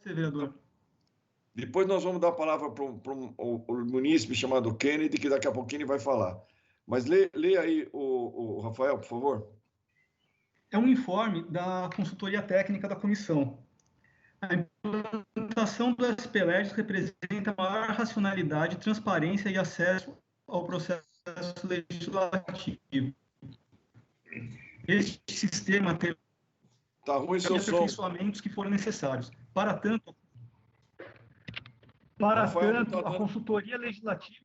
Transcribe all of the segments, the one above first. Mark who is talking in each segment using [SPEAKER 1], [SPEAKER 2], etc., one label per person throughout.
[SPEAKER 1] vereador.
[SPEAKER 2] Depois nós vamos dar a palavra para o munícipe chamado Kennedy, que daqui a pouquinho ele vai falar. Mas lê aí, o Rafael, por favor.
[SPEAKER 1] É um informe da consultoria técnica da comissão. A implementação do SPLEGS representa maior racionalidade, transparência e acesso ao processo legislativo. Este sistema terá aperfeiçoamentos que foram necessários. Para tanto, a consultoria legislativa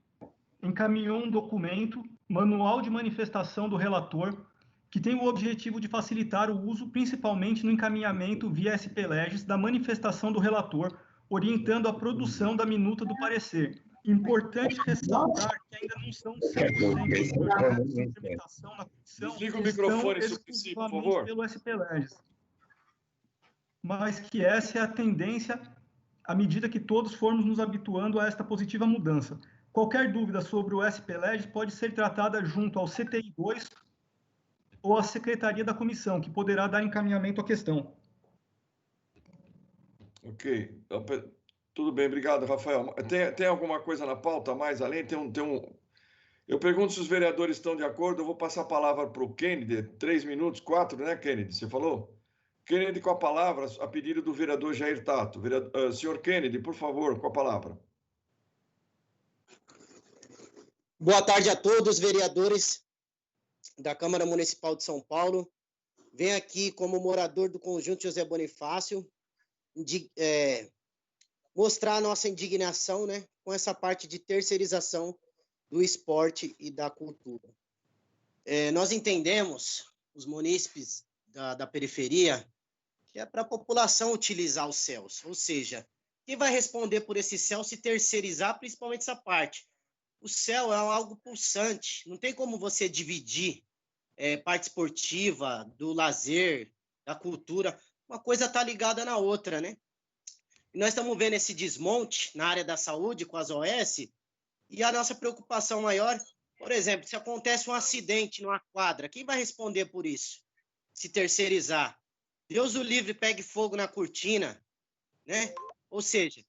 [SPEAKER 1] encaminhou um documento, Manual de Manifestação do Relator, que tem o objetivo de facilitar o uso, principalmente no encaminhamento via SPLEGS, da manifestação do relator, orientando a produção da minuta do parecer. Importante ressaltar que ainda não são 100% dos projetos de implementação na comissão
[SPEAKER 2] Desliga o microfone,
[SPEAKER 1] exclusivamente
[SPEAKER 2] por favor.
[SPEAKER 1] pelo SPLEGS, mas que essa é a tendência à medida que todos formos nos habituando a esta positiva mudança. Qualquer dúvida sobre o SPLEGS pode ser tratada junto ao CTI2 ou à secretaria da comissão, que poderá dar encaminhamento à questão.
[SPEAKER 2] Ok. Tudo bem, obrigado, Rafael. Tem alguma coisa na pauta mais além? Eu pergunto se os vereadores estão de acordo, eu vou passar a palavra para o Kennedy, 3 minutos, 4, né, Kennedy? Você falou? Kennedy, com a palavra, a pedido do vereador Jair Tato. Senhor Kennedy, por favor, com a palavra.
[SPEAKER 3] Boa tarde a todos, vereadores da Câmara Municipal de São Paulo. Venho aqui como morador do Conjunto José Bonifácio, mostrar a nossa indignação, né, com essa parte de terceirização do esporte e da cultura. Nós entendemos, os munícipes da periferia, que é para a população utilizar os céus, ou seja, quem vai responder por esse céu se terceirizar, principalmente essa parte? O céu é algo pulsante, não tem como você dividir parte esportiva, do lazer, da cultura, uma coisa está ligada na outra, né? E nós estamos vendo esse desmonte na área da saúde com as OS, e a nossa preocupação maior, por exemplo, se acontece um acidente numa quadra, quem vai responder por isso? Se terceirizar. Deus o livre, pegue fogo na cortina, né? Ou seja,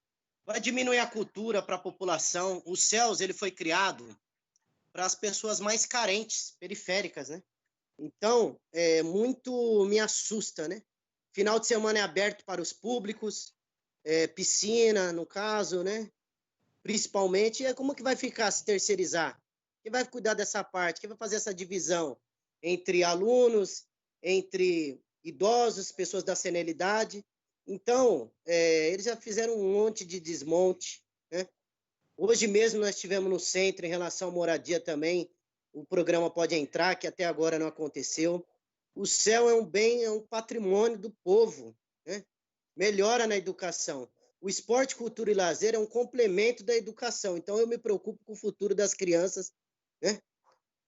[SPEAKER 3] vai diminuir a cultura para a população. O CELS, ele foi criado para as pessoas mais carentes, periféricas, né? Então, muito me assusta, né? Final de semana é aberto para os públicos, piscina, no caso, né? Principalmente, como que vai ficar se terceirizar? Quem vai cuidar dessa parte? Quem vai fazer essa divisão entre alunos, entre idosos, pessoas da senilidade? Então, eles já fizeram um monte de desmonte, né? Hoje mesmo nós estivemos no centro em relação à moradia também, o programa Pode Entrar, que até agora não aconteceu. O céu é um bem, é um patrimônio do povo, né? Melhora na educação. O esporte, cultura e lazer é um complemento da educação. Então, eu me preocupo com o futuro das crianças, né,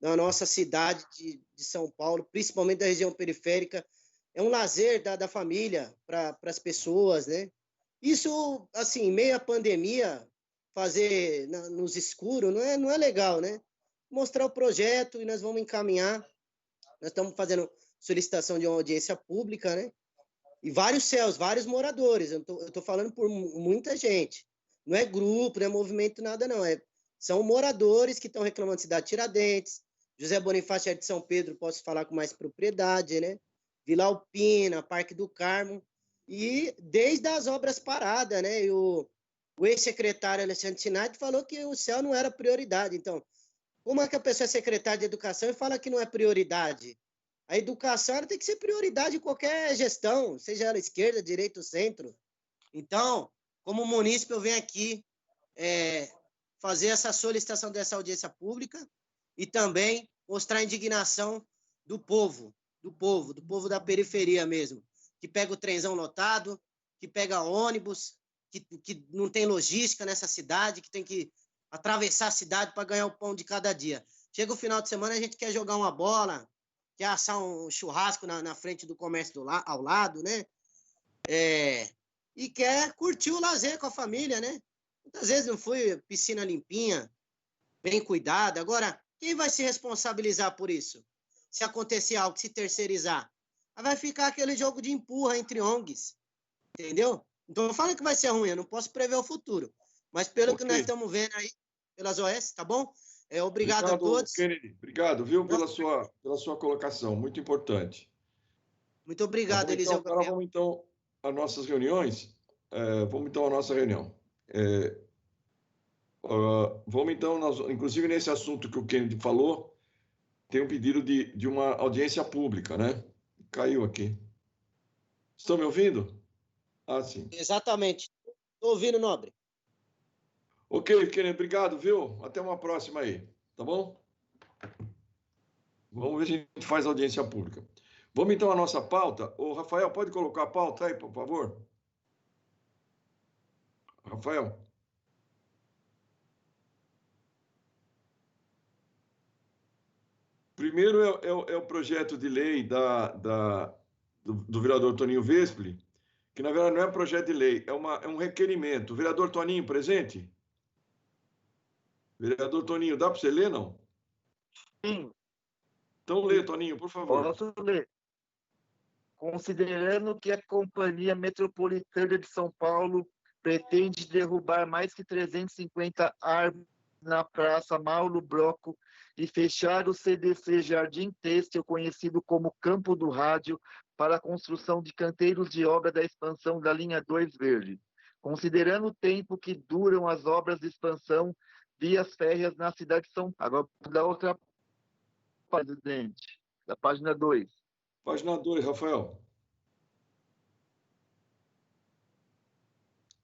[SPEAKER 3] na nossa cidade de São Paulo, principalmente da região periférica. É um lazer da família para as pessoas, né? Isso, assim, meio à pandemia, fazer nos escuros não é legal, né? Mostrar o projeto e nós vamos encaminhar. Nós estamos fazendo solicitação de uma audiência pública, né? E vários céus, vários moradores. Eu tô falando por muita gente. Não é grupo, não é movimento, nada não. São moradores que estão reclamando Cidade Tiradentes, José Bonifácio de São Pedro, posso falar com mais propriedade, né? Vila Alpina, Parque do Carmo, e desde as obras paradas, né? E o ex-secretário Alexandre Sinati falou que o céu não era prioridade. Então, como é que a pessoa é secretária de educação e fala que não é prioridade? A educação ela tem que ser prioridade em qualquer gestão, seja ela esquerda, direita ou centro. Então, como munícipe, eu venho aqui fazer essa solicitação dessa audiência pública e também mostrar a indignação do povo da periferia mesmo, que pega o trenzão lotado, que pega ônibus, que não tem logística nessa cidade, que tem que atravessar a cidade para ganhar o pão de cada dia. Chega o final de semana, a gente quer jogar uma bola, quer assar um churrasco na frente do comércio ao lado, né? E quer curtir o lazer com a família, né? Muitas vezes não foi piscina limpinha, bem cuidada. Agora, quem vai se responsabilizar por isso? Se acontecer algo, se terceirizar. Vai ficar aquele jogo de empurra entre ONGs, entendeu? Então não fala que vai ser ruim, eu não posso prever o futuro. Mas pelo que nós
[SPEAKER 2] Ok.
[SPEAKER 3] estamos vendo aí, pelas OS, tá bom? Obrigado a
[SPEAKER 2] Obrigado,
[SPEAKER 3] todos.
[SPEAKER 2] Kennedy. Obrigado, viu, pela sua colocação. Muito importante.
[SPEAKER 3] Muito obrigado,
[SPEAKER 2] Agora,
[SPEAKER 3] Eliseu
[SPEAKER 2] agora
[SPEAKER 3] Gabriel.
[SPEAKER 2] vamos, então, às nossas reuniões. Vamos, então, à nossa reunião. Vamos, então, inclusive nesse assunto que o Kennedy falou, tem um pedido de uma audiência pública, né? Caiu aqui. Estão me ouvindo? Ah, sim.
[SPEAKER 3] Exatamente. Estou ouvindo, Nobre.
[SPEAKER 2] Ok, Kennedy, obrigado, viu? Até uma próxima aí, tá bom? Vamos ver se a gente faz audiência pública. Vamos então à nossa pauta. Ô, Rafael, pode colocar a pauta aí, por favor? Rafael. Primeiro é o projeto de lei do vereador Toninho Vespoli, que na verdade não é projeto de lei, é um requerimento. Vereador Toninho, presente? Vereador Toninho, dá para você ler, não?
[SPEAKER 4] Sim.
[SPEAKER 2] Então lê, Toninho, por favor.
[SPEAKER 4] Posso ler. Considerando que a Companhia Metropolitana de São Paulo pretende derrubar mais que 350 árvores na Praça Paulo Broco e fechar o CDC Jardim Têxtil, conhecido como Campo do Rádio, para a construção de canteiros de obra da expansão da linha 2 Verde. Considerando o tempo que duram as obras de expansão vias férreas na cidade de São Paulo. Agora, da outra presidente, da página 2.
[SPEAKER 2] Página 2, Rafael.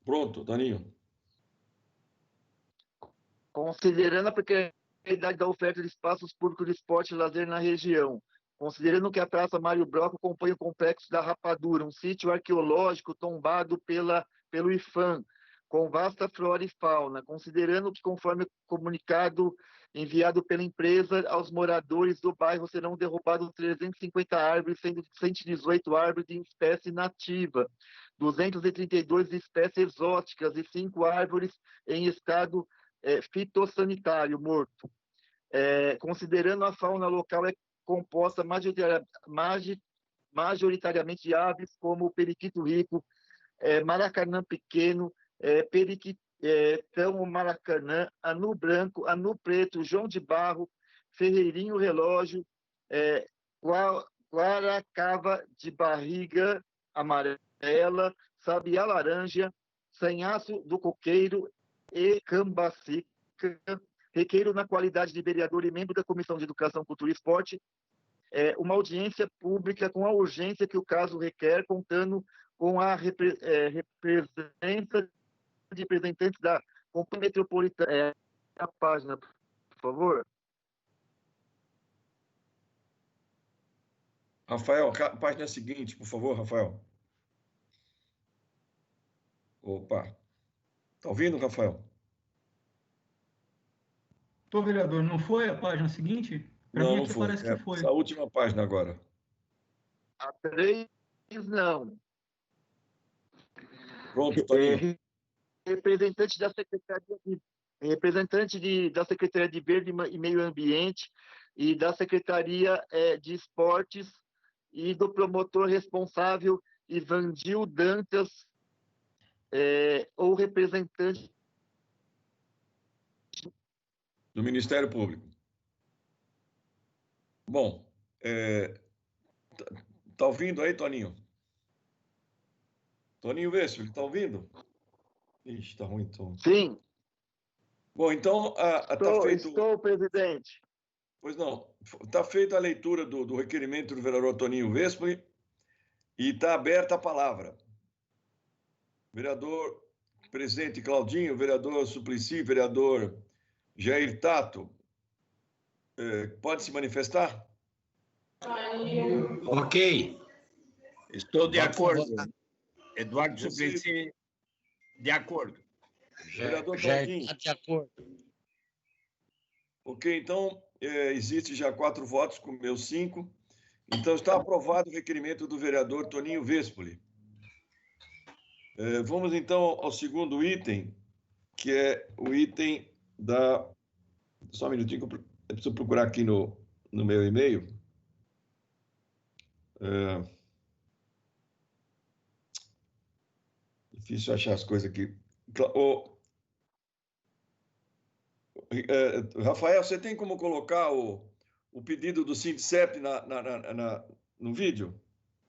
[SPEAKER 2] Pronto, Toninho.
[SPEAKER 4] Considerando a precariedade da oferta de espaços públicos de esporte e lazer na região, considerando que a Praça Mário Broco acompanha o Complexo da Rapadura, um sítio arqueológico tombado pelo IFAM, com vasta flora e fauna, considerando que, conforme o comunicado enviado pela empresa, aos moradores do bairro serão derrubados 350 árvores, sendo 118 árvores de espécie nativa, 232 de espécies exóticas e 5 árvores em estado fitossanitário morto. Considerando a fauna local é composta majoritariamente de aves como o periquito rico, maracanã pequeno, periquitão maracanã, anu branco, anu preto, João de Barro, ferreirinho relógio, guaracava de barriga amarela, sabiá laranja, sanhaço do coqueiro e cambacica, requeiro na qualidade de vereador e membro da Comissão de Educação, Cultura e Esporte, uma audiência pública com a urgência que o caso requer, contando com a presença de representantes da Companhia Metropolitana. A página, por favor.
[SPEAKER 2] Rafael, página seguinte, por favor, Rafael. Opa. Tá ouvindo, Rafael?
[SPEAKER 1] Tô, vereador, não foi a página seguinte? Para mim
[SPEAKER 2] Não
[SPEAKER 1] aqui
[SPEAKER 2] foi.
[SPEAKER 1] parece que foi.
[SPEAKER 2] Essa última página agora.
[SPEAKER 4] A 3, não.
[SPEAKER 2] Pronto, Toninho.
[SPEAKER 4] Representante da Secretaria de Verde e Meio Ambiente e da Secretaria de Esportes e do promotor responsável Ivandil Dantas, ou representante
[SPEAKER 2] Do Ministério Público. Bom, tá ouvindo aí, Toninho? Toninho Vespoli, tá ouvindo? Ixi, tá ruim o som.
[SPEAKER 4] Sim.
[SPEAKER 2] Bom, então, tá feito...
[SPEAKER 4] Estou, presidente.
[SPEAKER 2] Pois não. Está feita a leitura do requerimento do vereador Toninho Vespoli e está aberta a palavra. Vereador presidente Claudinho, vereador Suplicy, vereador Jair Tato, pode se manifestar?
[SPEAKER 5] Ok. Estou de acordo. Eduardo
[SPEAKER 2] Você-
[SPEAKER 5] Suplicy, de acordo.
[SPEAKER 2] Vereador
[SPEAKER 6] Já
[SPEAKER 2] Claudinho.
[SPEAKER 6] está de acordo.
[SPEAKER 2] Ok, então, existe já 4 votos, com meus 5. Então, está aprovado o requerimento do vereador Toninho Vespoli. Vamos, então, ao segundo item, que é o item da... Só um minutinho, que eu preciso procurar aqui no meu e-mail. Difícil achar as coisas aqui. Rafael, você tem como colocar o pedido do Sindicep no vídeo?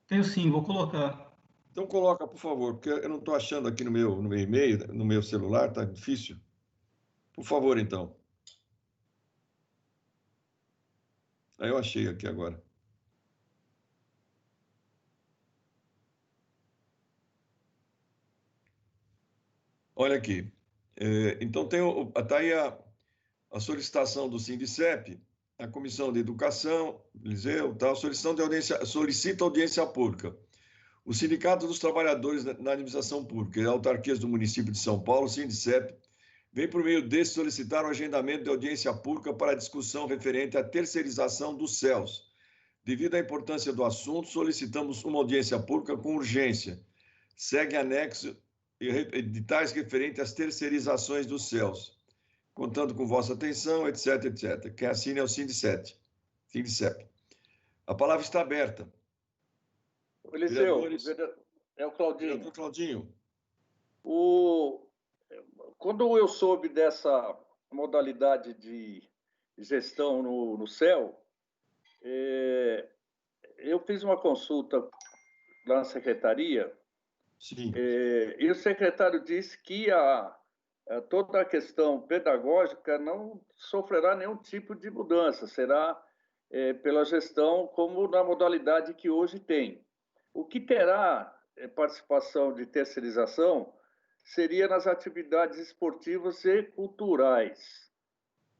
[SPEAKER 1] Tenho sim, vou colocar.
[SPEAKER 2] Então coloca, por favor, porque eu não estou achando aqui no meu e-mail, no meu celular, tá difícil. Por favor, então. Aí eu achei aqui agora. Olha aqui. Então, tá aí a solicitação do Sindicep, a Comissão de Educação, Eliseu, tal, solicita audiência pública. O Sindicato dos Trabalhadores na Administração Pública e Autarquias do Município de São Paulo, Sindicep, vem por meio desse solicitar o agendamento de audiência pública para discussão referente à terceirização dos CELS. Devido à importância do assunto, solicitamos uma audiência pública com urgência. Segue anexo editais referentes às terceirizações dos CELS, contando com vossa atenção, etc, etc. Quem assina é o Sindicep. A palavra está aberta.
[SPEAKER 6] Eliseu, é o Claudinho.
[SPEAKER 2] Vereador Claudinho.
[SPEAKER 6] Quando eu soube dessa modalidade de gestão no CEL, eu fiz uma consulta lá na secretaria.
[SPEAKER 2] Sim.
[SPEAKER 6] E o secretário disse que toda a questão pedagógica não sofrerá nenhum tipo de mudança, será pela gestão como na modalidade que hoje tem. O que terá participação de terceirização seria nas atividades esportivas e culturais,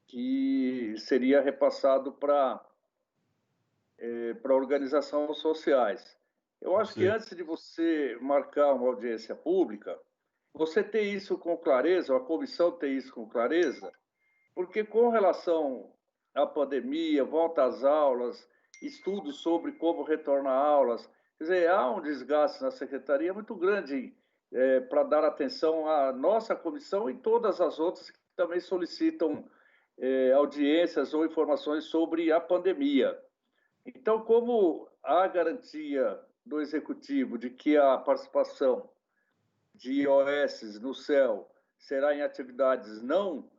[SPEAKER 6] que seria repassado para organizações sociais. Eu acho que antes de você marcar uma audiência pública, você ter isso com clareza, ou a comissão ter isso com clareza, porque com relação à pandemia, volta às aulas, estudos sobre como retornar aulas, quer dizer, há um desgaste na secretaria muito grande para dar atenção à nossa comissão e todas as outras que também solicitam audiências ou informações sobre a pandemia. Então, como há garantia do Executivo de que a participação de IOS no CEL será em atividades não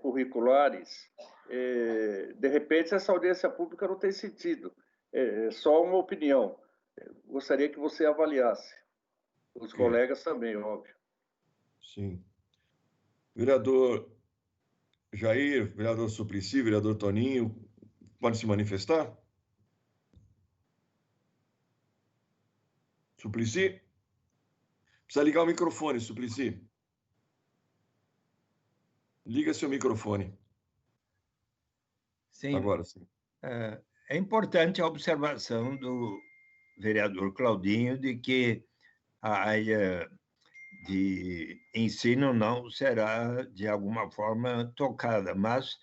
[SPEAKER 6] curriculares, de repente essa audiência pública não tem sentido. É só uma opinião. Gostaria que você avaliasse. Os colegas também, óbvio.
[SPEAKER 2] Sim. Vereador Jair, vereador Suplicy, vereador Toninho, pode se manifestar? Suplicy? Precisa ligar o microfone, Suplicy. Liga seu microfone.
[SPEAKER 5] Sim.
[SPEAKER 2] Agora sim.
[SPEAKER 5] É importante a observação do vereador Claudinho de que a área de ensino não será, de alguma forma, tocada, mas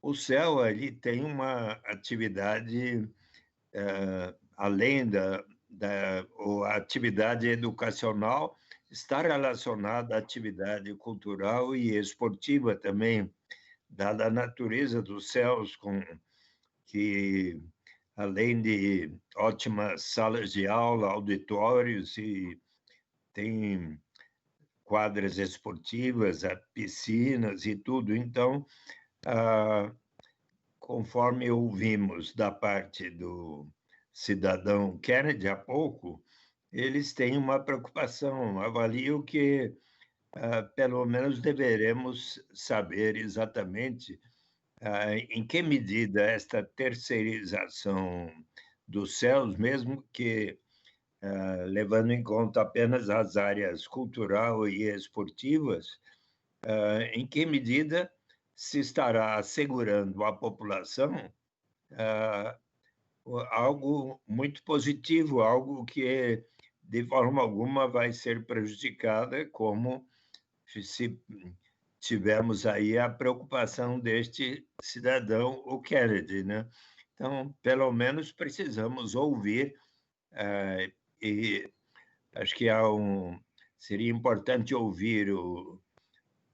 [SPEAKER 5] o CEL ele tem uma atividade, além da atividade educacional, está relacionada à atividade cultural e esportiva também, dada a natureza dos CELs, que além de ótimas salas de aula, auditórios, e tem quadras esportivas, piscinas e tudo. Então, conforme ouvimos da parte do cidadão Kennedy há pouco, eles têm uma preocupação. Avalio que, pelo menos, deveremos saber exatamente em que medida esta terceirização dos CELs, mesmo que levando em conta apenas as áreas cultural e esportivas, em que medida se estará assegurando à população algo muito positivo, algo que, de forma alguma, vai ser prejudicada, como se tivemos aí a preocupação deste cidadão, o Kennedy, né? Então, pelo menos, precisamos ouvir, e acho que seria importante ouvir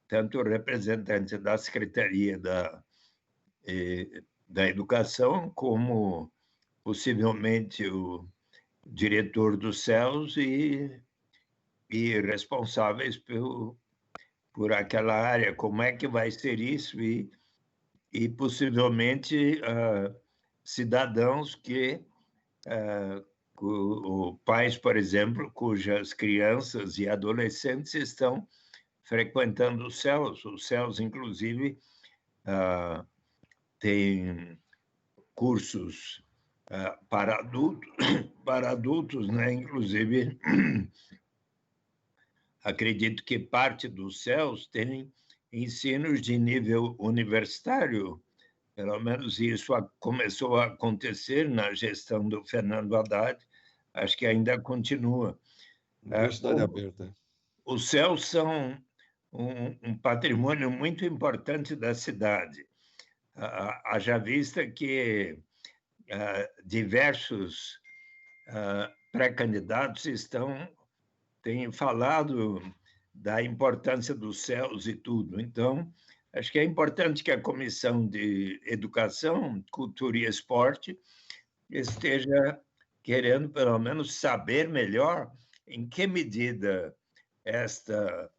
[SPEAKER 5] tanto o representante da Secretaria da Educação, como possivelmente o diretor dos céus e responsáveis por aquela área. Como é que vai ser isso? E possivelmente cidadãos que pais, por exemplo, cujas crianças e adolescentes estão frequentando os céus. Os céus, inclusive, têm cursos para adultos, né? Inclusive, acredito que parte dos céus tem ensinos de nível universitário. Pelo menos isso começou a acontecer na gestão do Fernando Haddad, acho que ainda continua.
[SPEAKER 2] Universidade aberta.
[SPEAKER 5] Os céus são um patrimônio muito importante da cidade. Haja vista que diversos pré-candidatos têm falado da importância dos céus e tudo. Então, acho que é importante que a Comissão de Educação, Cultura e Esporte esteja querendo, pelo menos, saber melhor em que medida esta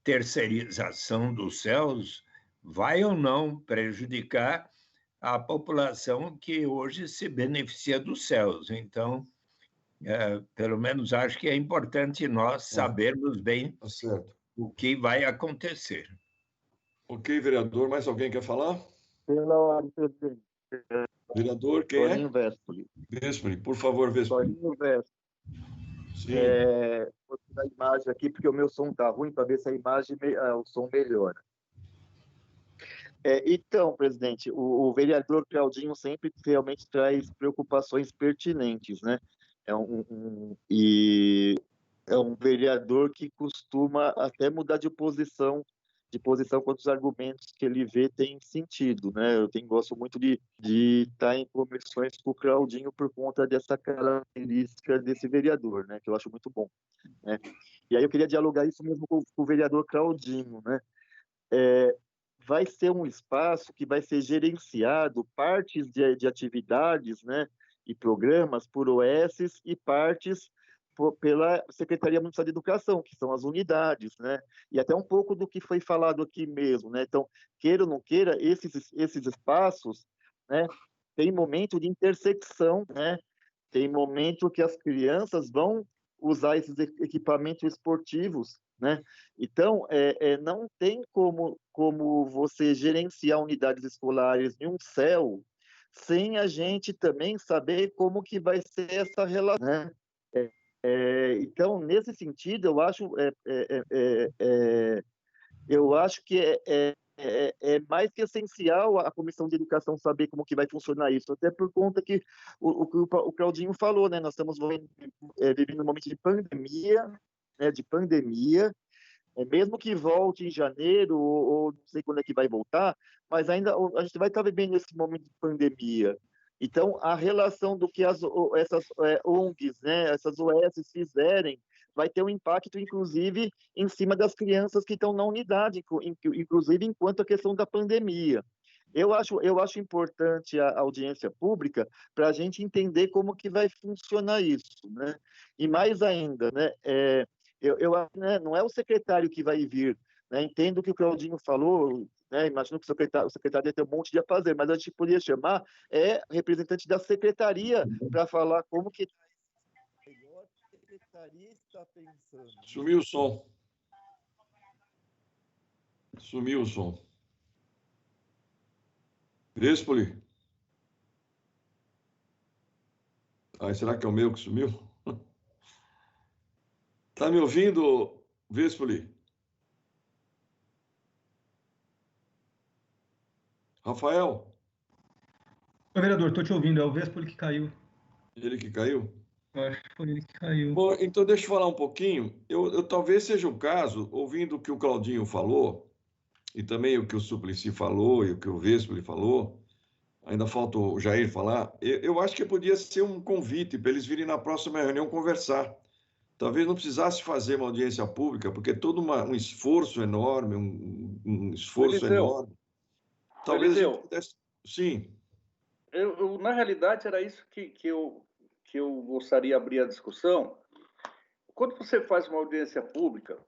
[SPEAKER 5] terceirização dos céus vai ou não prejudicar a população que hoje se beneficia dos céus. Então, pelo menos acho que é importante nós sabermos bem o que vai acontecer.
[SPEAKER 2] Ok, vereador. Mais alguém quer falar?
[SPEAKER 4] Pela ordem, presidente.
[SPEAKER 2] Vereador, quem
[SPEAKER 4] Toninho Vespoli.
[SPEAKER 2] Vespoli, por favor, Vespoli.
[SPEAKER 4] Toninho Vespoli.
[SPEAKER 2] Sim.
[SPEAKER 4] Vou tirar a imagem aqui, porque o meu som está ruim, para ver se a imagem, o som melhora. Então, presidente, o vereador Claudinho sempre realmente traz preocupações pertinentes, né? E é um vereador que costuma até mudar de posição quando os argumentos que ele vê têm sentido, né? Eu gosto muito de estar em comissões com o Claudinho por conta dessa característica desse vereador, né? Que eu acho muito bom, né? E aí eu queria dialogar isso mesmo com o vereador Claudinho, né? Vai ser um espaço que vai ser gerenciado partes de atividades, né? E programas por OS e partes pela Secretaria Municipal de Educação, que são as unidades, né? E até um pouco do que foi falado aqui mesmo, né? Então, queira ou não queira, esses espaços, né? Tem momento de intersecção, né? Tem momento que as crianças vão usar esses equipamentos esportivos, né? Então, não tem como você gerenciar unidades escolares em um céu sem a gente também saber como que vai ser essa relação, né? Então, nesse sentido, eu acho que é mais que essencial a Comissão de Educação saber como que vai funcionar isso, até por conta que o Claudinho falou, né? Nós estamos vivendo um momento de pandemia, né? Mesmo que volte em janeiro, ou não sei quando é que vai voltar, mas ainda a gente vai estar vivendo esse momento de pandemia. Então, a relação do que essas ONGs, né, essas OS fizerem, vai ter um impacto, inclusive, em cima das crianças que estão na unidade, inclusive enquanto a questão da pandemia. Eu acho importante a audiência pública para a gente entender como que vai funcionar isso, né? E mais ainda, né, né, não é o secretário que vai vir, né? Entendo o que o Claudinho falou, né? Imagino que o secretário deve ter um monte de a fazer, mas a gente poderia chamar representante da secretaria para falar como que melhor a secretaria está pensando.
[SPEAKER 2] Sumiu o som. Vespoli. Será que é o meu que sumiu? Tá me ouvindo, Vespoli? Rafael?
[SPEAKER 1] Oi, vereador, estou te ouvindo. É o Vespoli que caiu.
[SPEAKER 2] Ele que caiu?
[SPEAKER 1] Acho que foi ele que caiu.
[SPEAKER 2] Bom, então deixa eu falar um pouquinho. Eu talvez seja o caso, ouvindo o que o Claudinho falou, e também o que o Suplicy falou, e o que o Vespoli falou, ainda falta o Jair falar, eu acho que podia ser um convite para eles virem na próxima reunião conversar. Talvez não precisasse fazer uma audiência pública, porque é todo um esforço enorme, um esforço enorme. Talvez a gente pudesse... Sim.
[SPEAKER 6] Na realidade, era isso que que eu gostaria de abrir a discussão. Quando você faz uma audiência pública,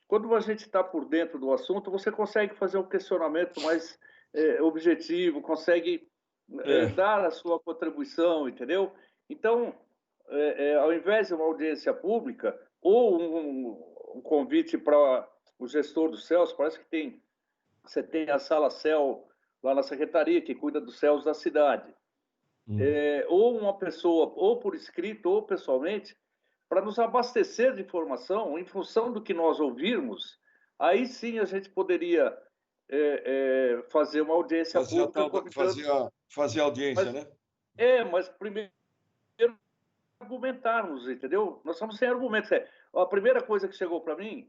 [SPEAKER 6] quando a gente está por dentro do assunto, você consegue fazer um questionamento mais objetivo, consegue dar a sua contribuição, entendeu? Então, ao invés de uma audiência pública ou um convite para o gestor do CELS, parece que você tem a sala CEL lá na secretaria, que cuida dos CELS da cidade. Ou uma pessoa, ou por escrito, ou pessoalmente, para nos abastecer de informação em função do que nós ouvirmos, aí sim a gente poderia fazer uma audiência pública.
[SPEAKER 2] Fazer audiência, né?
[SPEAKER 6] Mas primeiro argumentarmos, entendeu? Nós estamos sem argumentos. A primeira coisa que chegou para mim,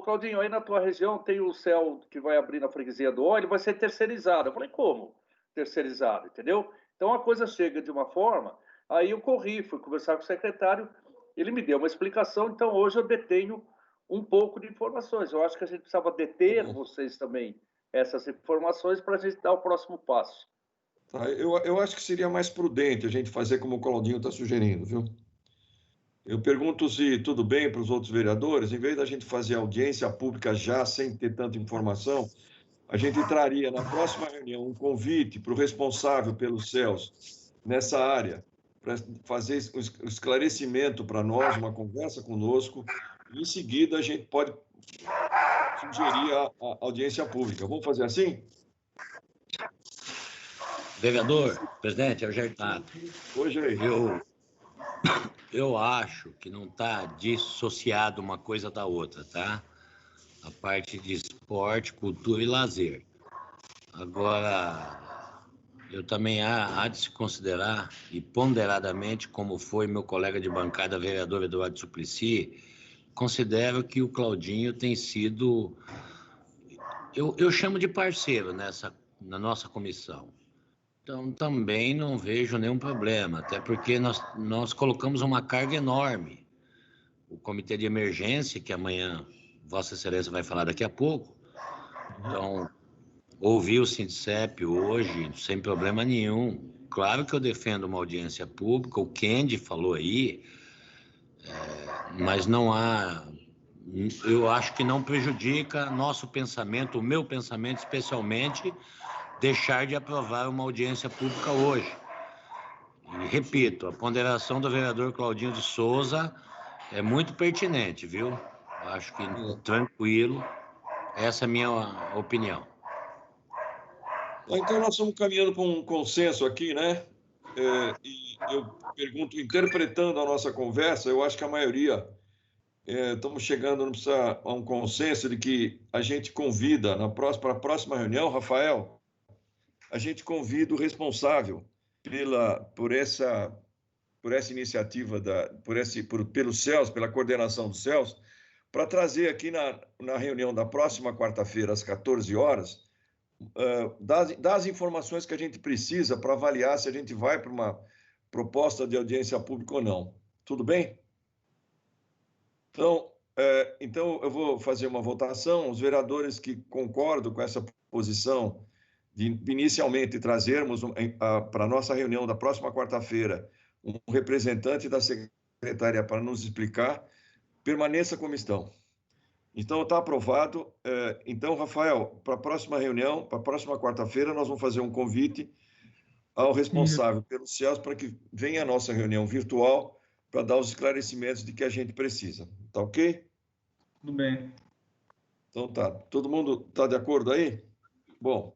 [SPEAKER 6] Claudinho, aí na tua região tem o CEL que vai abrir na freguesia do óleo, vai ser terceirizado. Eu falei, como terceirizado, entendeu? Então a coisa chega de uma forma, aí eu corri, fui conversar com o secretário, ele me deu uma explicação, então hoje eu detenho um pouco de informações. Eu acho que a gente precisava deter vocês também essas informações para a gente dar o próximo passo.
[SPEAKER 2] Tá, eu acho que seria mais prudente a gente fazer como o Claudinho está sugerindo, viu? Eu pergunto se tudo bem para os outros vereadores, em vez da gente fazer audiência pública já sem ter tanta informação, a gente traria na próxima reunião um convite para o responsável pelos CELS nessa área, para fazer o esclarecimento para nós, uma conversa conosco, e em seguida a gente pode sugerir a audiência pública. Vamos fazer assim?
[SPEAKER 7] Vereador, presidente, é o Gertado.
[SPEAKER 2] Hoje aí.
[SPEAKER 7] Eu acho que não está dissociado uma coisa da outra, tá? A parte de esporte, cultura e lazer. Agora, eu também há de se considerar, e ponderadamente, como foi meu colega de bancada, vereador Eduardo Suplicy, considero que o Claudinho tem sido, eu chamo de parceiro na nossa comissão. Então, também não vejo nenhum problema, até porque nós colocamos uma carga enorme. O comitê de emergência, que amanhã Vossa Excelência vai falar daqui a pouco, então, ouvi o Sindicep hoje, sem problema nenhum. Claro que eu defendo uma audiência pública, o Kendi falou aí, mas não há... Eu acho que não prejudica nosso pensamento, o meu pensamento especialmente, deixar de aprovar uma audiência pública hoje. E, repito, a ponderação do vereador Claudinho de Souza é muito pertinente, viu? Acho que tranquilo, essa é a minha opinião.
[SPEAKER 2] Então, nós estamos caminhando para um consenso aqui, né? E eu pergunto, interpretando a nossa conversa, eu acho que a maioria, estamos chegando a um consenso de que a gente convida, para a próxima reunião, Rafael, a gente convida o responsável por essa iniciativa, pelo CELS, pela coordenação do CELS, para trazer aqui na reunião da próxima quarta-feira, às 14 horas, das informações que a gente precisa para avaliar se a gente vai para uma proposta de audiência pública ou não. Tudo bem? Então, eu vou fazer uma votação. Os vereadores que concordam com essa posição de inicialmente trazermos para a nossa reunião da próxima quarta-feira um representante da secretaria para nos explicar, permaneça como estão. Então, está aprovado. Então, Rafael, para a próxima reunião, para a próxima quarta-feira, nós vamos fazer um convite ao responsável pelos CELS para que venha a nossa reunião virtual para dar os esclarecimentos de que a gente precisa. Tá ok?
[SPEAKER 1] Tudo bem.
[SPEAKER 2] Então, tá. Todo mundo está de acordo aí? Bom,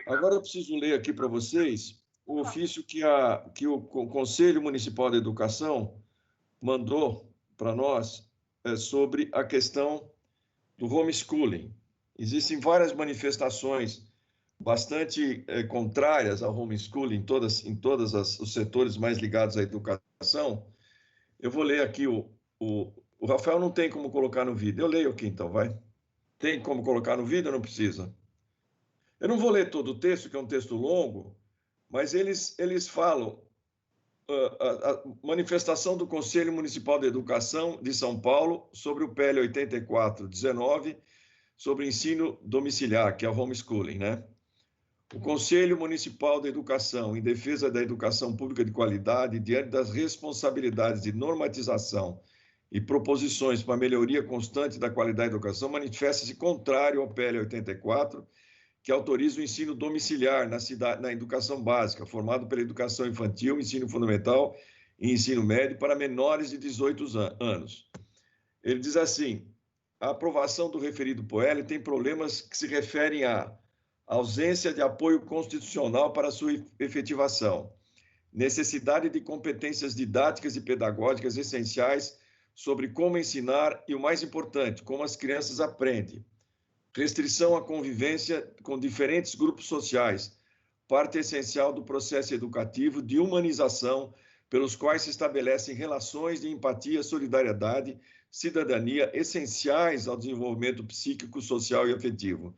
[SPEAKER 2] agora eu preciso ler aqui para vocês o ofício que o Conselho Municipal de Educação mandou para nós sobre a questão do homeschooling. Existem várias manifestações bastante contrárias ao homeschooling em todos os setores mais ligados à educação. Eu vou ler aqui, o Rafael não tem como colocar no vídeo. Eu leio aqui, então, vai. Tem como colocar no vídeo ou não precisa? Eu não vou ler todo o texto, que é um texto longo, mas eles falam a manifestação do Conselho Municipal de Educação de São Paulo sobre o PL 84/19, sobre ensino domiciliar, que é o homeschooling, né? O Conselho Municipal de Educação, em defesa da educação pública de qualidade, diante das responsabilidades de normatização e proposições para a melhoria constante da qualidade da educação, manifesta-se contrário ao PL 84, que autoriza o ensino domiciliar na educação básica, formado pela educação infantil, ensino fundamental e ensino médio para menores de 18 anos. Ele diz assim: a aprovação do referido PL tem problemas que se referem à ausência de apoio constitucional para sua efetivação, necessidade de competências didáticas e pedagógicas essenciais sobre como ensinar e, o mais importante, como as crianças aprendem, restrição à convivência com diferentes grupos sociais, parte essencial do processo educativo de humanização, pelos quais se estabelecem relações de empatia, solidariedade, cidadania essenciais ao desenvolvimento psíquico, social e afetivo.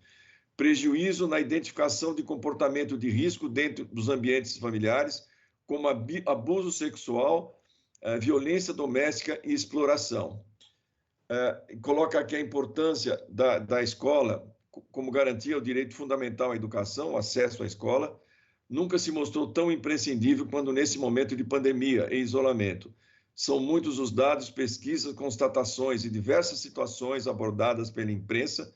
[SPEAKER 2] Prejuízo na identificação de comportamento de risco dentro dos ambientes familiares, como abuso sexual, violência doméstica e exploração. Coloca aqui a importância da escola como garantia ao direito fundamental à educação, o acesso à escola. Nunca se mostrou tão imprescindível quando nesse momento de pandemia e isolamento. São muitos os dados, pesquisas, constatações e diversas situações abordadas pela imprensa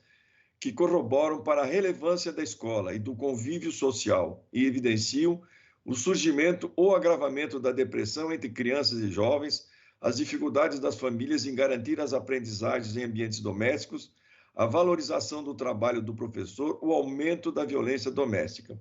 [SPEAKER 2] que corroboram para a relevância da escola e do convívio social e evidenciam o surgimento ou agravamento da depressão entre crianças e jovens, as dificuldades das famílias em garantir as aprendizagens em ambientes domésticos, a valorização do trabalho do professor, o aumento da violência doméstica.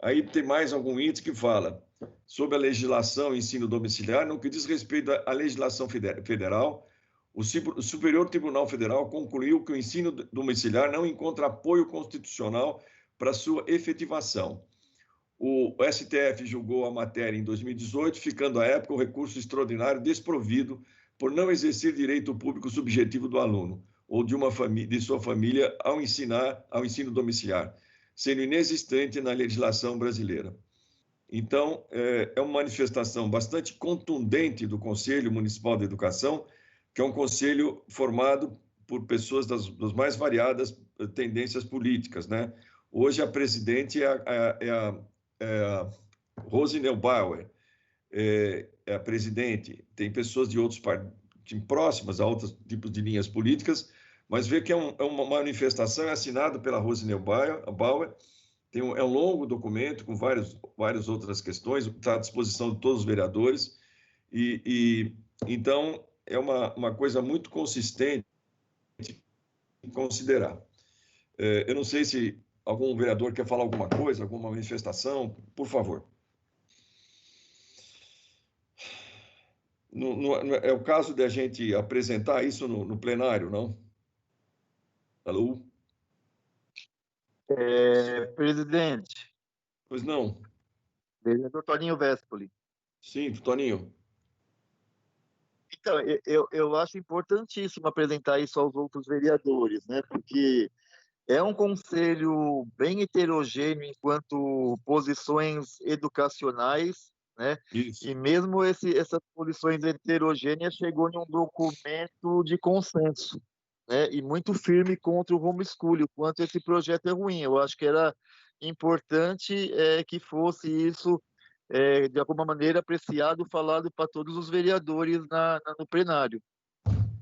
[SPEAKER 2] Aí tem mais algum item que fala sobre a legislação e ensino domiciliar. No que diz respeito à legislação federal, o Superior Tribunal Federal concluiu que o ensino domiciliar não encontra apoio constitucional para sua efetivação. O STF julgou a matéria em 2018, ficando à época o recurso extraordinário desprovido por não exercer direito público subjetivo do aluno ou de sua família ao ensino domiciliar, sendo inexistente na legislação brasileira. Então, é uma manifestação bastante contundente do Conselho Municipal de Educação, que é um conselho formado por pessoas das mais variadas tendências políticas, né? Hoje a presidente é a Rose Neubauer, é a presidente. Tem pessoas de outros partidos próximas a outros tipos de linhas políticas, mas vê que é uma manifestação assinada pela Rose Neubauer. É um longo documento com várias outras questões, está à disposição de todos os vereadores, então é uma coisa muito consistente em considerar. Eu não sei se algum vereador quer falar alguma coisa, alguma manifestação, por favor. É o caso de a gente apresentar isso no plenário, não? Alô?
[SPEAKER 4] Presidente.
[SPEAKER 2] Pois não.
[SPEAKER 4] Vereador Toninho Vespoli.
[SPEAKER 2] Sim, Toninho.
[SPEAKER 4] Então, eu acho importantíssimo apresentar isso aos outros vereadores, né? Porque é um conselho bem heterogêneo enquanto posições educacionais, né?
[SPEAKER 2] Isso.
[SPEAKER 4] E mesmo essas posições heterogêneas chegou em um documento de consenso, né? E muito firme contra o homeschooling, o quanto esse projeto é ruim. Eu acho que era importante que fosse isso de alguma maneira apreciado, falado para todos os vereadores no plenário.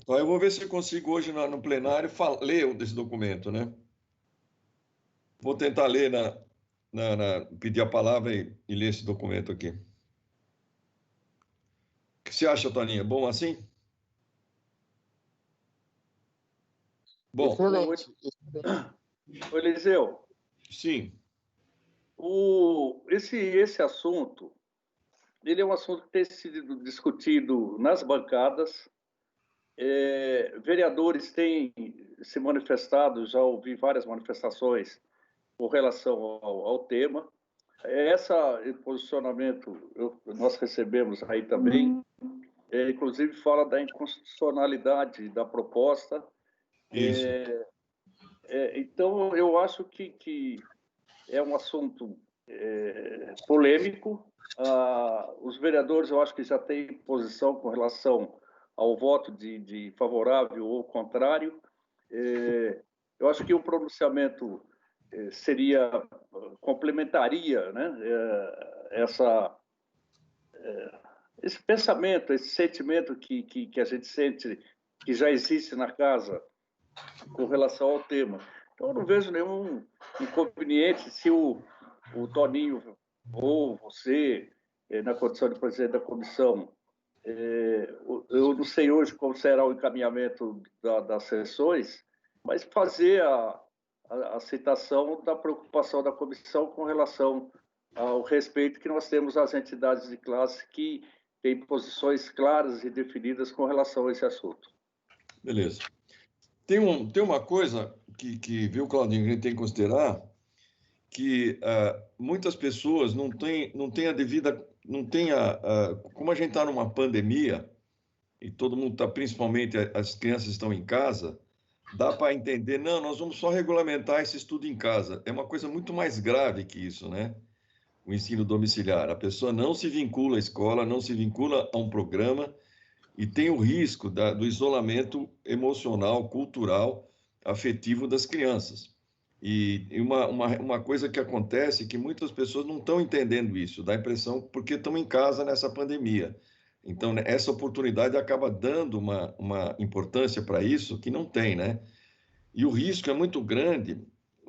[SPEAKER 2] Eu vou ver se eu consigo hoje no plenário ler desse documento, né? Vou tentar ler, pedir a palavra e ler esse documento aqui. O que você acha, Toninho? É bom assim? Bom.
[SPEAKER 4] Excelente.
[SPEAKER 6] Ô, Eliseu.
[SPEAKER 2] Sim.
[SPEAKER 6] Esse assunto, ele é um assunto que tem sido discutido nas bancadas. Vereadores têm se manifestado, já ouvi várias manifestações com relação ao tema. Esse posicionamento nós recebemos aí também, inclusive fala da inconstitucionalidade da proposta.
[SPEAKER 2] Isso.
[SPEAKER 6] Então, eu acho que é um assunto polêmico. Os vereadores, eu acho que já têm posição com relação ao voto de favorável ou contrário. Eu acho que o pronunciamento complementaria, né, esse pensamento, esse sentimento que a gente sente que já existe na casa com relação ao tema. Então, eu não vejo nenhum inconveniente se o Toninho ou você, na condição de presidente da comissão, eu não sei hoje como será o encaminhamento das sessões, mas fazer a citação da preocupação da comissão com relação ao respeito que nós temos às entidades de classe que têm posições claras e definidas com relação a esse assunto.
[SPEAKER 2] Beleza. Tem uma coisa que viu, Claudinho, que a gente tem que considerar, que muitas pessoas não têm a devida... como a gente está numa pandemia, e todo mundo está, principalmente as crianças estão em casa, dá para entender, não, nós vamos só regulamentar esse estudo em casa. É uma coisa muito mais grave que isso, né? O ensino domiciliar. A pessoa não se vincula à escola, não se vincula a um programa e tem o risco do isolamento emocional, cultural, afetivo das crianças. E uma coisa que acontece é que muitas pessoas não estão entendendo isso, dá a impressão porque estão em casa nessa pandemia. Então, essa oportunidade acaba dando uma importância para isso que não tem, né? E o risco é muito grande,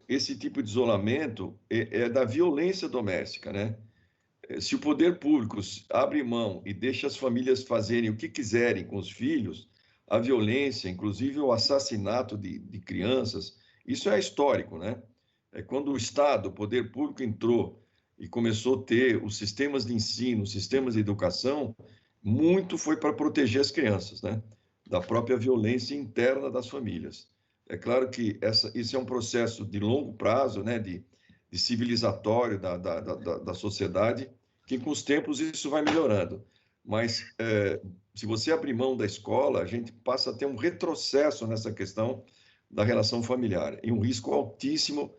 [SPEAKER 2] esse tipo de isolamento é da violência doméstica, né? Se o poder público abre mão e deixa as famílias fazerem o que quiserem com os filhos, a violência, inclusive o assassinato de crianças, isso é histórico, né? É quando o Estado, o poder público entrou e começou a ter os sistemas de ensino, os sistemas de educação, muito foi para proteger as crianças, né? Da própria violência interna das famílias. É claro que isso é um processo de longo prazo, né? De civilizatório da sociedade, que com os tempos isso vai melhorando. Mas se você abrir mão da escola, a gente passa a ter um retrocesso nessa questão da relação familiar e um risco altíssimo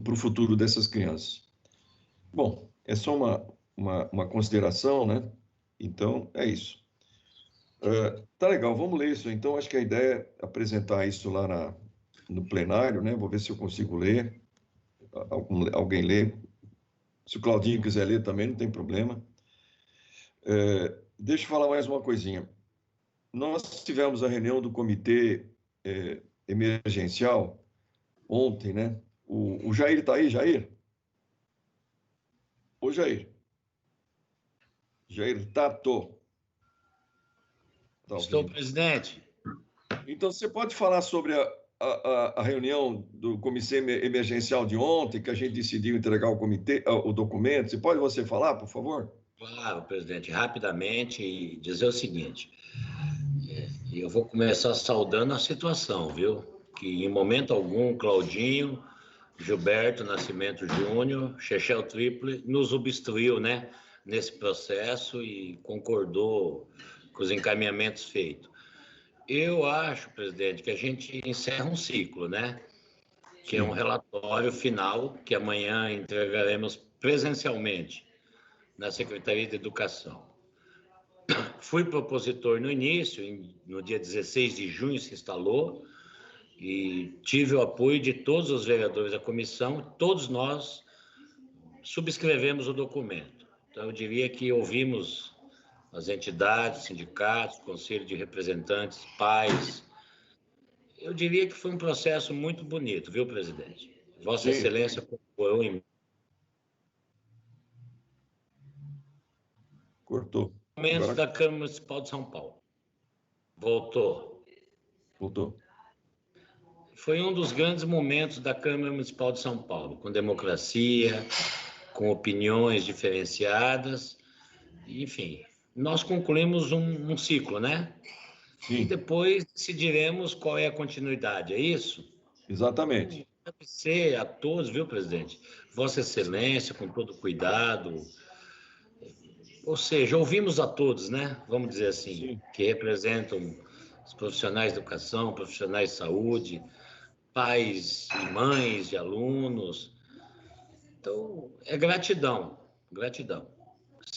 [SPEAKER 2] para o futuro dessas crianças. Bom, é só uma consideração, né? Então, é isso. Tá legal, vamos ler isso. Então, acho que a ideia é apresentar isso lá no plenário, né? Vou ver se eu consigo ler. Alguém lê. Se o Claudinho quiser ler também, não tem problema. Deixa eu falar mais uma coisinha. Nós tivemos a reunião do comitê emergencial ontem, né? O Jair está aí, Jair? Ô, Jair. Jair Tato. Tá
[SPEAKER 7] Estou,
[SPEAKER 2] ouvindo?
[SPEAKER 7] presidente.
[SPEAKER 2] Então, você pode falar sobre a reunião do comitê emergencial de ontem, que a gente decidiu entregar o documento? Você falar, por favor?
[SPEAKER 7] Claro, presidente, rapidamente e dizer o seguinte, eu vou começar saudando a situação, viu? Que em momento algum, Claudinho, Gilberto Nascimento Júnior, Chechel Triple nos obstruiu, né? Nesse processo e concordou com os encaminhamentos feitos. Eu acho, presidente, que a gente encerra um ciclo, né? Que é um relatório final que amanhã entregaremos presencialmente na Secretaria de Educação. Fui propositor no início, no dia 16 de junho se instalou, e tive o apoio de todos os vereadores da comissão, todos nós subscrevemos o documento. Então, eu diria que ouvimos as entidades, sindicatos, conselho de representantes, pais. Eu diria que foi um processo muito bonito, viu, presidente? Vossa Excelência concordou em...
[SPEAKER 2] Cortou.
[SPEAKER 7] Agora... da Câmara Municipal de São Paulo. Voltou. Foi um dos grandes momentos da Câmara Municipal de São Paulo, com democracia, com opiniões diferenciadas, enfim... Nós concluímos um ciclo, né? Sim. E depois decidiremos qual é a continuidade, é isso?
[SPEAKER 2] Exatamente.
[SPEAKER 7] Agradecer a todos, viu, presidente? Vossa Excelência, com todo cuidado. Ou seja, ouvimos a todos, né? Vamos dizer assim, sim, que representam os profissionais de educação, profissionais de saúde, pais e mães de alunos. Então, é gratidão, gratidão.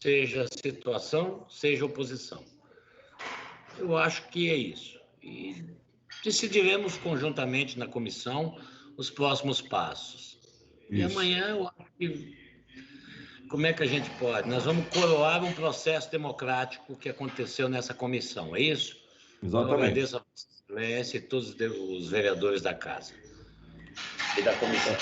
[SPEAKER 7] Seja situação, seja oposição. Eu acho que é isso. E decidiremos conjuntamente na comissão os próximos passos. E amanhã eu acho que... Como é que a gente pode? Nós vamos coroar um processo democrático que aconteceu nessa comissão, é isso?
[SPEAKER 2] Exatamente.
[SPEAKER 7] Eu agradeço a Vossa Excelência e todos os vereadores da Casa e da comissão.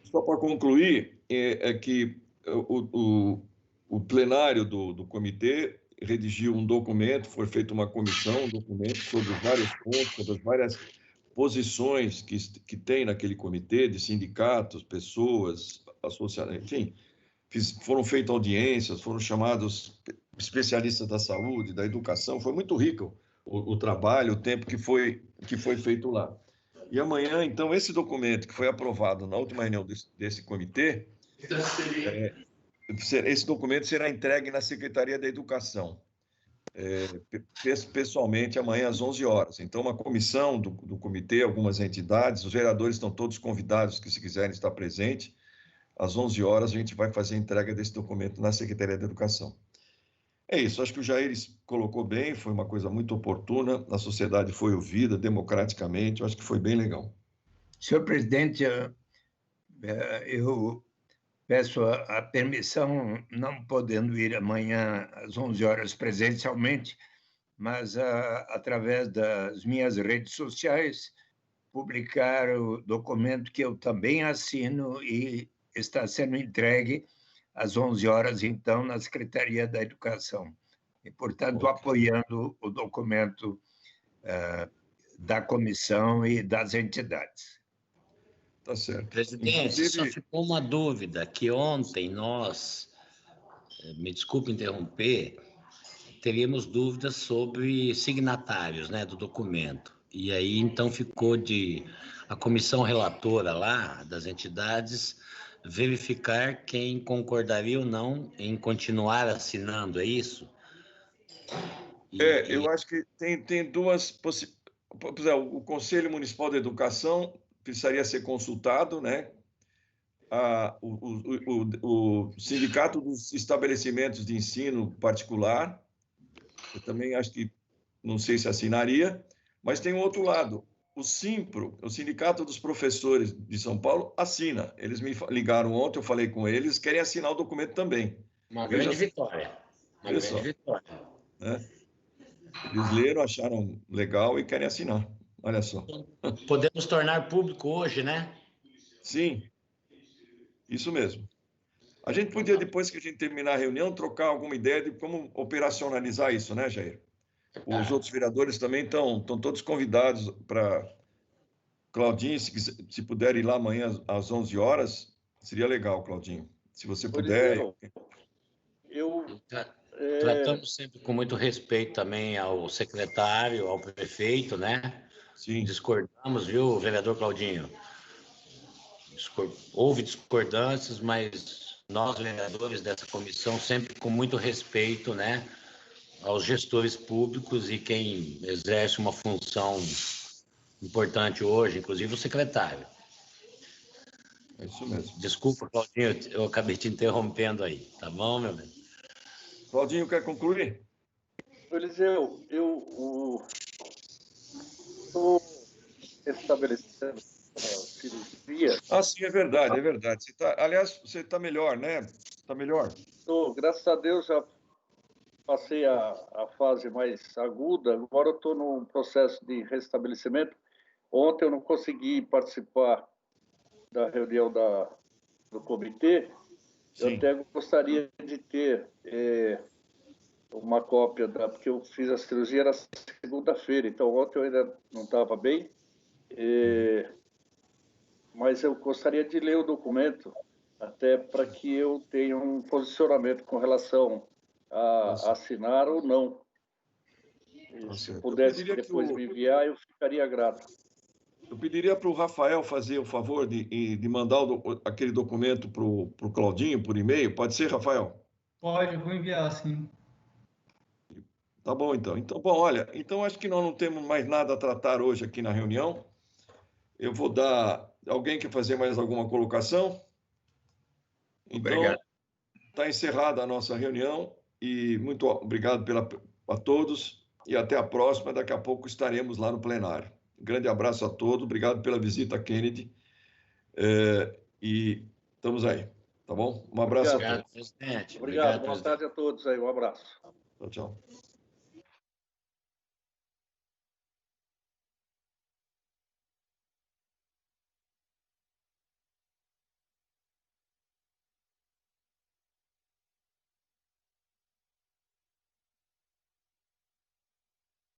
[SPEAKER 2] Só para concluir, é que o plenário do comitê redigiu um documento, foi feita uma comissão, um documento sobre vários pontos, sobre as várias posições que tem naquele comitê, de sindicatos, pessoas, associações, enfim, foram feitas audiências, foram chamados especialistas da saúde, da educação, foi muito rico o trabalho, o tempo que foi feito lá. E amanhã, então, esse documento que foi aprovado na última reunião desse comitê, esse documento será entregue na Secretaria da Educação, pessoalmente, amanhã às 11 horas. Então, uma comissão do comitê, algumas entidades, os vereadores estão todos convidados, que se quiserem estar presentes, às 11 horas a gente vai fazer a entrega desse documento na Secretaria da Educação. É isso, acho que o Jair colocou bem, foi uma coisa muito oportuna, a sociedade foi ouvida democraticamente, eu acho que foi bem legal.
[SPEAKER 5] Senhor presidente, eu peço a permissão, não podendo ir amanhã às 11 horas presencialmente, mas através das minhas redes sociais, publicar o documento que eu também assino e está sendo entregue às 11 horas, então, na Secretaria da Educação. E, portanto, apoiando o documento da comissão e das entidades.
[SPEAKER 2] Tá certo.
[SPEAKER 7] Presidente, só ficou uma dúvida, que ontem nós, me desculpe interromper, teríamos dúvidas sobre signatários, né, do documento. E aí, então, ficou a comissão relatora lá, das entidades, verificar quem concordaria ou não em continuar assinando, é isso?
[SPEAKER 2] Eu acho que tem duas possibilidades. O Conselho Municipal de Educação precisaria ser consultado, né? O Sindicato dos Estabelecimentos de Ensino Particular, eu também acho que, não sei se assinaria, mas tem um outro lado. O SIMPRO, o Sindicato dos Professores de São Paulo, assina. Eles me ligaram ontem, eu falei com eles, querem assinar o documento também.
[SPEAKER 7] Uma grande vitória. Uma grande vitória.
[SPEAKER 2] Eles leram, acharam legal e querem assinar. Olha só.
[SPEAKER 7] Podemos tornar público hoje, né?
[SPEAKER 2] Sim, isso mesmo. A gente podia, depois que a gente terminar a reunião, trocar alguma ideia de como operacionalizar isso, né, Jair? Os outros vereadores também estão todos convidados para... Claudinho, se puder ir lá amanhã às 11 horas, seria legal, Claudinho. Se você puder...
[SPEAKER 7] Tratamos sempre com muito respeito também ao secretário, ao prefeito, né?
[SPEAKER 2] Sim.
[SPEAKER 7] Discordamos, viu, vereador Claudinho? Houve discordâncias, mas nós, vereadores dessa comissão, sempre com muito respeito, né, aos gestores públicos e quem exerce uma função importante hoje, inclusive o secretário.
[SPEAKER 2] É isso mesmo.
[SPEAKER 7] Desculpa, Claudinho, eu acabei te interrompendo aí, tá bom, meu amigo?
[SPEAKER 2] Claudinho, quer concluir?
[SPEAKER 6] Eliseu, eu estou estabelecendo cirurgia.
[SPEAKER 2] Sim, é verdade, é verdade. Aliás, você está melhor, né? Está melhor?
[SPEAKER 6] Estou, graças a Deus, já passei a fase mais aguda, agora eu estou num processo de restabelecimento. Ontem eu não consegui participar da reunião do comitê. Sim. Eu até gostaria de ter uma cópia, porque eu fiz a cirurgia na segunda-feira, então ontem eu ainda não estava bem, mas eu gostaria de ler o documento, até para que eu tenha um posicionamento com relação a assinar ou não. Se pudesse depois me enviar, eu ficaria grato.
[SPEAKER 2] Eu pediria para o Rafael fazer o favor de mandar aquele documento para o Claudinho por e-mail. Pode ser, Rafael?
[SPEAKER 1] Pode, vou enviar, sim.
[SPEAKER 2] Tá bom, então. Bom, olha, então acho que nós não temos mais nada a tratar hoje aqui na reunião. Eu vou dar... Alguém quer fazer mais alguma colocação? Então, está encerrada a nossa reunião e muito obrigado a todos e até a próxima. Daqui a pouco estaremos lá no plenário. Um grande abraço a todos, obrigado pela visita, Kennedy. e estamos aí, tá bom? Um abraço a
[SPEAKER 7] Obrigado,
[SPEAKER 2] todos.
[SPEAKER 7] presidente.
[SPEAKER 6] Obrigado, boa
[SPEAKER 7] presidente.
[SPEAKER 6] tarde a todos aí, um abraço.
[SPEAKER 2] Tchau, tchau.